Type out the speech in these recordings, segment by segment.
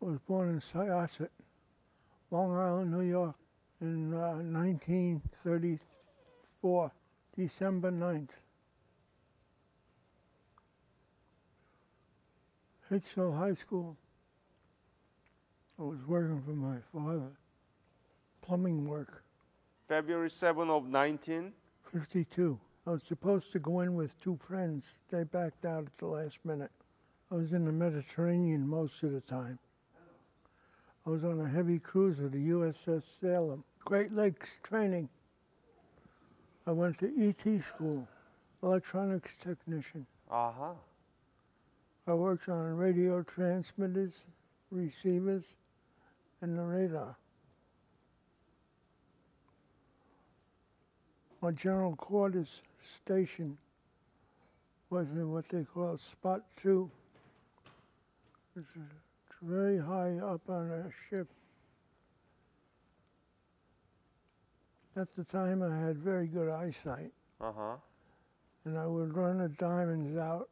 I was born in Syosset, Long Island, New York, in 1934, December 9th. Hicksville High School. I was working for my father, plumbing work. February 7 of 19? 52. I was supposed to go in with two friends. They backed out at the last minute. I was in the Mediterranean most of the time. I was on a heavy cruiser, the USS Salem. Great Lakes training. I went to ET school, electronics technician. Uh-huh. I worked on radio transmitters, receivers, and the radar. My general quarters station was in what they call Spot 2. It's very high up on a ship. At the time, I had very good eyesight. Uh-huh. And I would run the diamonds out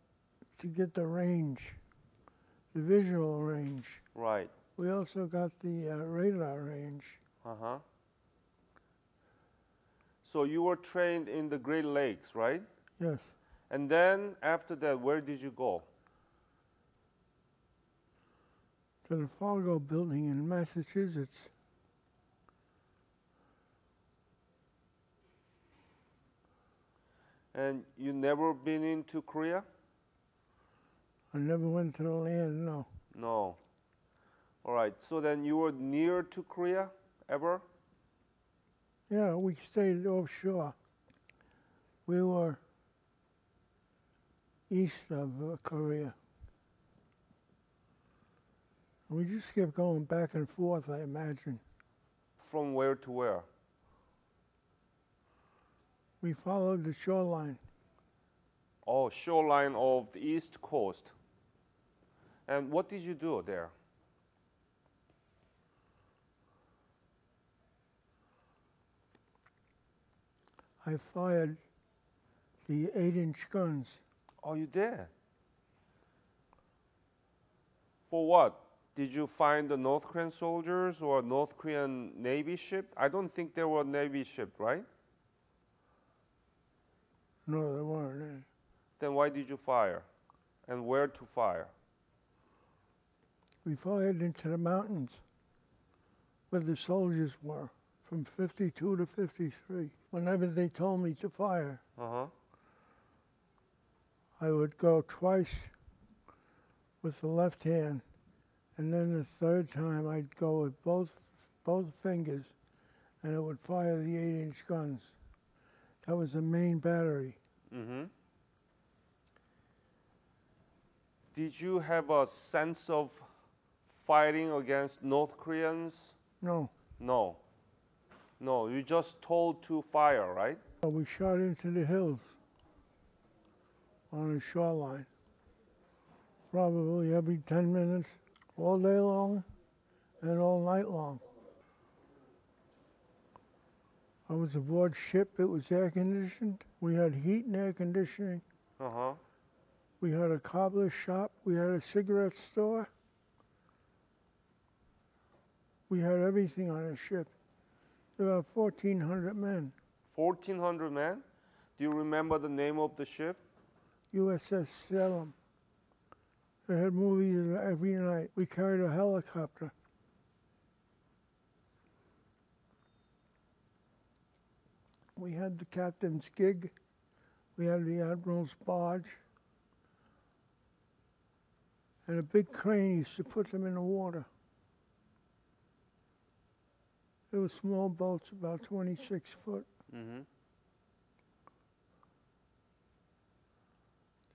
to get the range, the visual range. Right. We also got the radar range. Uh-huh. So you were trained in the Great Lakes, right? Yes. And then after that, where did you go? To the Fargo building in Massachusetts. And you never been into Korea? I never went to the land, no. No. All right. So then you were near to Korea ever? Yeah, we stayed offshore. We were east of Korea. We just kept going back and forth, I imagine. From where to where? We followed the shoreline. Oh, shoreline of the East Coast. And what did you do there? I fired the 8-inch guns. Oh, you did? For what? Did you find the North Korean soldiers or North Korean Navy ship? I don't think there were Navy ship, right? No, there weren't any. Then why did you fire? And where to fire? We fired into the mountains where the soldiers were, from 52 to 53. Whenever they told me to fire, Uh-huh. I would go twice with the left hand, and then the third time I'd go with both fingers, and it would fire the 8-inch guns. That was the main battery. Mm-hmm. Did you have a sense of fighting against North Koreans? No, No. No, you just told to fire, right? we shot into the hills on the shoreline, probably every 10 minutes, all day long and all night long. I was aboard ship, it was air conditioned. We had heat and air conditioning. Uh-huh. We had a cobbler shop, we had a cigarette store. We had everything on the ship. There were 1,400 men. 1,400 men? Do you remember the name of the ship? USS Salem. They had movies every night. We carried a helicopter. We had the captain's gig. We had the admiral's barge. And a big crane used to put them in the water. They were small boats, about 26 foot. Mm-hmm.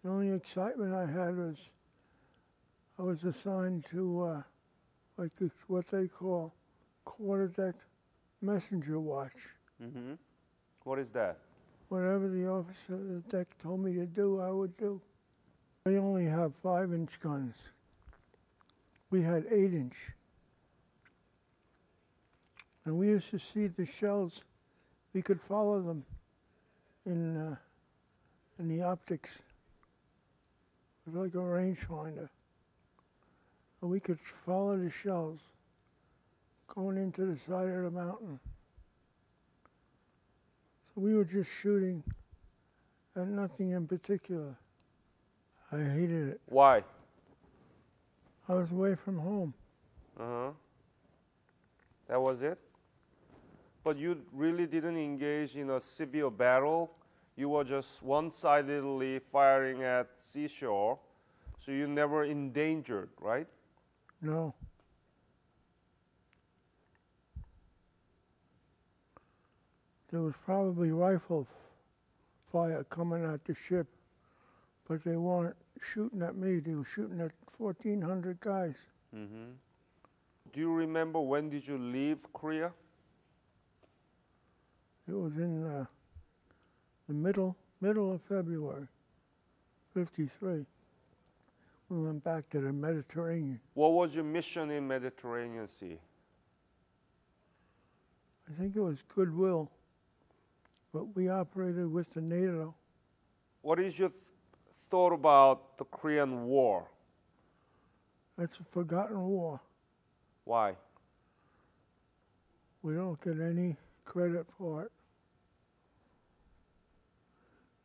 The only excitement I had was I was assigned to what they call quarterdeck messenger watch. Mm-hmm. What is that? Whatever the officer of the deck told me to do, I would do. They only have 5-inch guns. We had 8-inch. And we used to see the shells. We could follow them in the optics. It was like a rangefinder. and we could follow the shells going into the side of the mountain. So we were just shooting at nothing in particular. I hated it. Why? I was away from home. Uh-huh. That was it? But you really didn't engage in a severe battle. You were just one-sidedly firing at seashore, so you never endangered, right? No. There was probably rifle fire coming at the ship, but they weren't shooting at me. They were shooting at 1,400 guys. Mm-hmm. Do you remember when did you leave Korea? It was in the middle of February, 53. We went back to the Mediterranean. What was your mission in Mediterranean Sea? I think it was goodwill, but we operated with the NATO. What is your thought about the Korean War? That's a forgotten war. Why? We don't get any credit for it.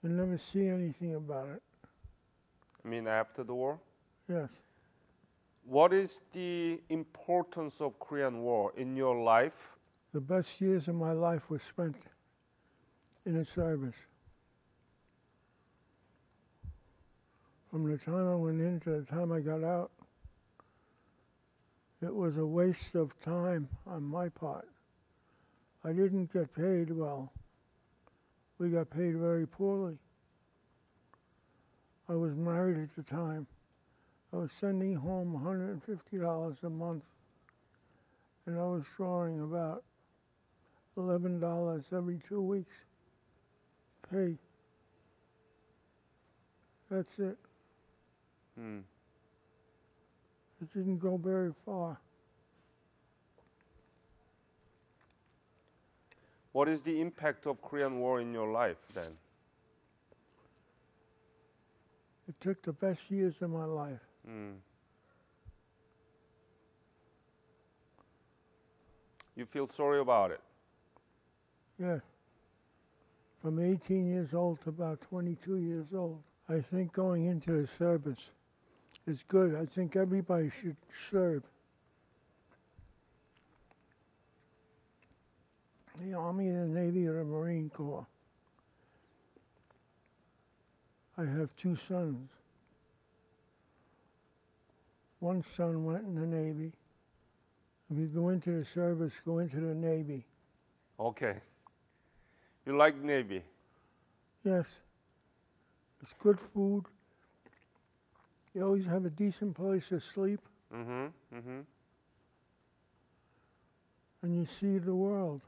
You never see anything about it. I mean, after the war? Yes. What is the importance of Korean War in your life? The best years of my life were spent in the service. From the time I went in to the time I got out, it was a waste of time on my part. I didn't get paid well. We got paid very poorly. I was married at the time. I was sending home $150 a month, and I was drawing about $11 every 2 weeks pay. That's it. Hmm. It didn't go very far. What is the impact of Korean War in your life then? It took the best years of my life. Hmm. You feel sorry about it? Yeah. From 18 years old to about 22 years old. I think going into the service is good. I think everybody should serve. The Army, the Navy, or the Marine Corps. I have 2 sons. One son went in the Navy. If you go into the service, go into the Navy. Okay. You like Navy? Yes. It's good food. You always have a decent place to sleep, Mm-hmm. Mm-hmm. and you see the world.